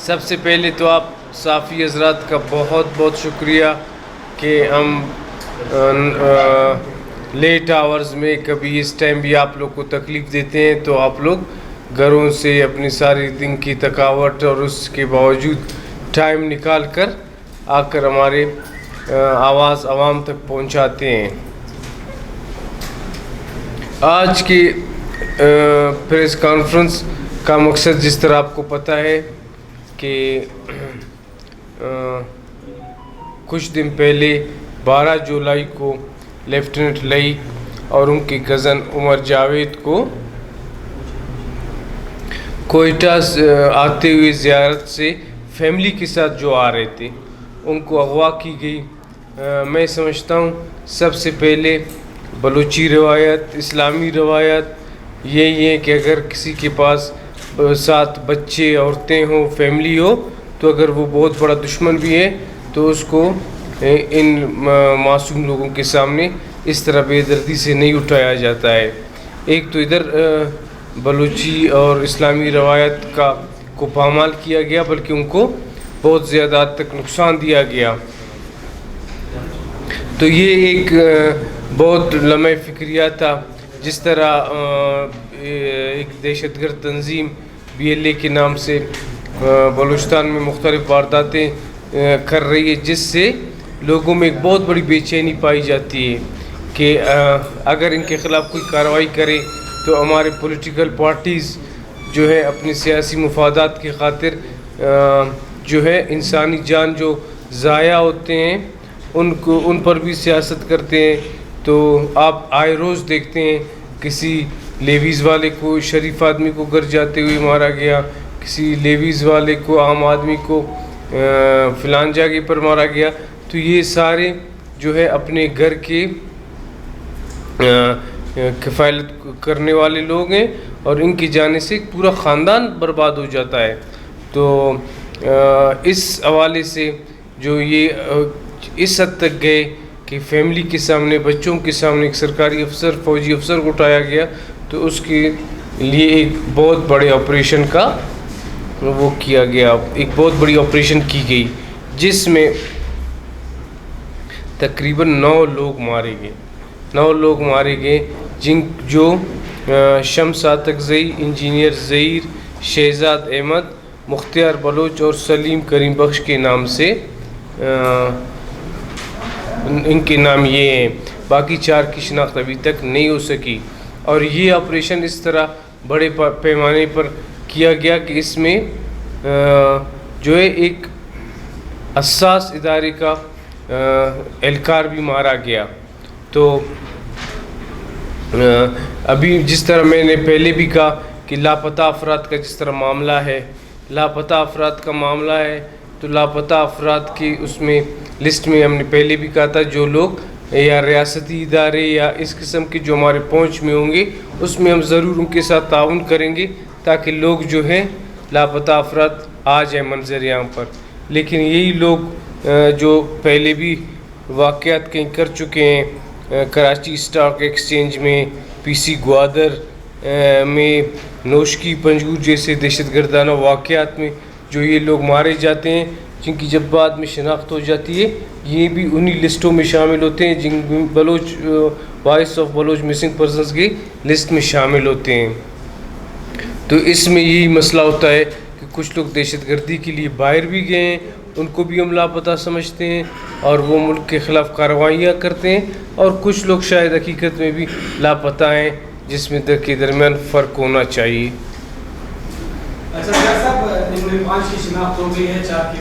سب سے پہلے تو آپ صحافی حضرات کا بہت بہت شکریہ کہ ہم لیٹ آورز میں کبھی اس ٹائم بھی آپ لوگ کو تکلیف دیتے ہیں، تو آپ لوگ گھروں سے اپنی ساری دن کی تھکاوٹ اور اس کے باوجود ٹائم نکال کر آ کر ہمارے آواز عوام تک پہنچاتے ہیں۔ آج کی پریس کانفرنس کا مقصد جس طرح آپ کو پتہ ہے کہ کچھ دن پہلے 12 جولائی کو لیفٹیننٹ لئی اور ان کی کزن عمر جاوید کو کوئٹہ آتے ہوئے زیارت سے فیملی کے ساتھ جو آ رہے تھے ان کو اغوا کی گئی۔ میں سمجھتا ہوں سب سے پہلے بلوچی روایت، اسلامی روایت یہی ہے کہ اگر کسی کے پاس 7 بچے، عورتیں ہوں، فیملی ہو، تو اگر وہ بہت بڑا دشمن بھی ہے تو اس کو ان معصوم لوگوں کے سامنے اس طرح بے دردی سے نہیں اٹھایا جاتا ہے۔ ایک تو ادھر بلوچی اور اسلامی روایت کو پامال کیا گیا، بلکہ ان کو بہت زیادہ حد تک نقصان دیا گیا۔ تو یہ ایک بہت لمحہ فکریہ تھا۔ جس طرح ایک دہشت گرد تنظیم BLA کے نام سے بلوچستان میں مختلف وارداتیں کر رہی ہے، جس سے لوگوں میں ایک بہت بڑی بے چینی پائی جاتی ہے کہ اگر ان کے خلاف کوئی کارروائی کرے تو ہمارے پولیٹیکل پارٹیز جو ہے اپنی سیاسی مفادات کی خاطر جو ہے انسانی جان جو ضائع ہوتے ہیں ان پر بھی سیاست کرتے ہیں۔ تو آپ آئے روز دیکھتے ہیں کسی لیویز والے کو، شریف آدمی کو گھر جاتے ہوئے مارا گیا، کسی لیویز والے کو، عام آدمی کو فلان جگہ پر مارا گیا۔ تو یہ سارے جو ہے اپنے گھر کے کفالت کرنے والے لوگ ہیں اور ان کی جانے سے پورا خاندان برباد ہو جاتا ہے۔ تو اس حوالے سے جو یہ اس حد تک گئے کہ فیملی کے سامنے، بچوں کے سامنے ایک سرکاری افسر، فوجی افسر کو اٹھایا گیا، تو اس کے لیے ایک بہت بڑے آپریشن کا وہ کیا گیا، ایک بہت بڑی آپریشن کی گئی، جس میں تقریباً 9 لوگ مارے گئے جو شمس عاتقزئی، انجینئر ظہیر، شہزاد احمد، مختار بلوچ اور سلیم کریم بخش کے نام سے ان کے نام یہ ہیں۔ باقی 4 کی شناخت ابھی تک نہیں ہو سکی، اور یہ آپریشن اس طرح بڑے پیمانے پر کیا گیا کہ اس میں جو ہے ایک حساس ادارے کا اہلکار بھی مارا گیا۔ تو ابھی جس طرح میں نے پہلے بھی کہا کہ لاپتہ افراد کا جس طرح معاملہ ہے، تو لاپتہ افراد کی اس میں لسٹ میں ہم نے پہلے بھی کہا تھا جو لوگ یا ریاستی ادارے یا اس قسم کے جو ہمارے پہنچ میں ہوں گے، اس میں ہم ضرور ان کے ساتھ تعاون کریں گے تاکہ لوگ جو ہیں لاپتہ افراد آ جائیں منظر عام پر۔ لیکن یہی لوگ جو پہلے بھی واقعات کہیں کر چکے ہیں، کراچی اسٹاک ایکسچینج میں، PC گوادر میں، نوشکی پنجگور جیسے دہشت گردانہ واقعات میں جو یہ لوگ مارے جاتے ہیں، جن کی جب بعد میں شناخت ہو جاتی ہے، یہ بھی انہی لسٹوں میں شامل ہوتے ہیں جن voice of Baloch missing persons کی لسٹ میں شامل ہوتے ہیں۔ تو اس میں یہی مسئلہ ہوتا ہے کہ کچھ لوگ دہشت گردی کے لیے باہر بھی گئے ہیں، ان کو بھی ہم لاپتہ سمجھتے ہیں اور وہ ملک کے خلاف کارروائیاں کرتے ہیں، اور کچھ لوگ شاید حقیقت میں بھی لاپتہ ہیں، جس میں کے درمیان فرق ہونا چاہیے۔ اچھا صاحب، ان میں 5 کی شناخت ہو گئی ہے، 4 کی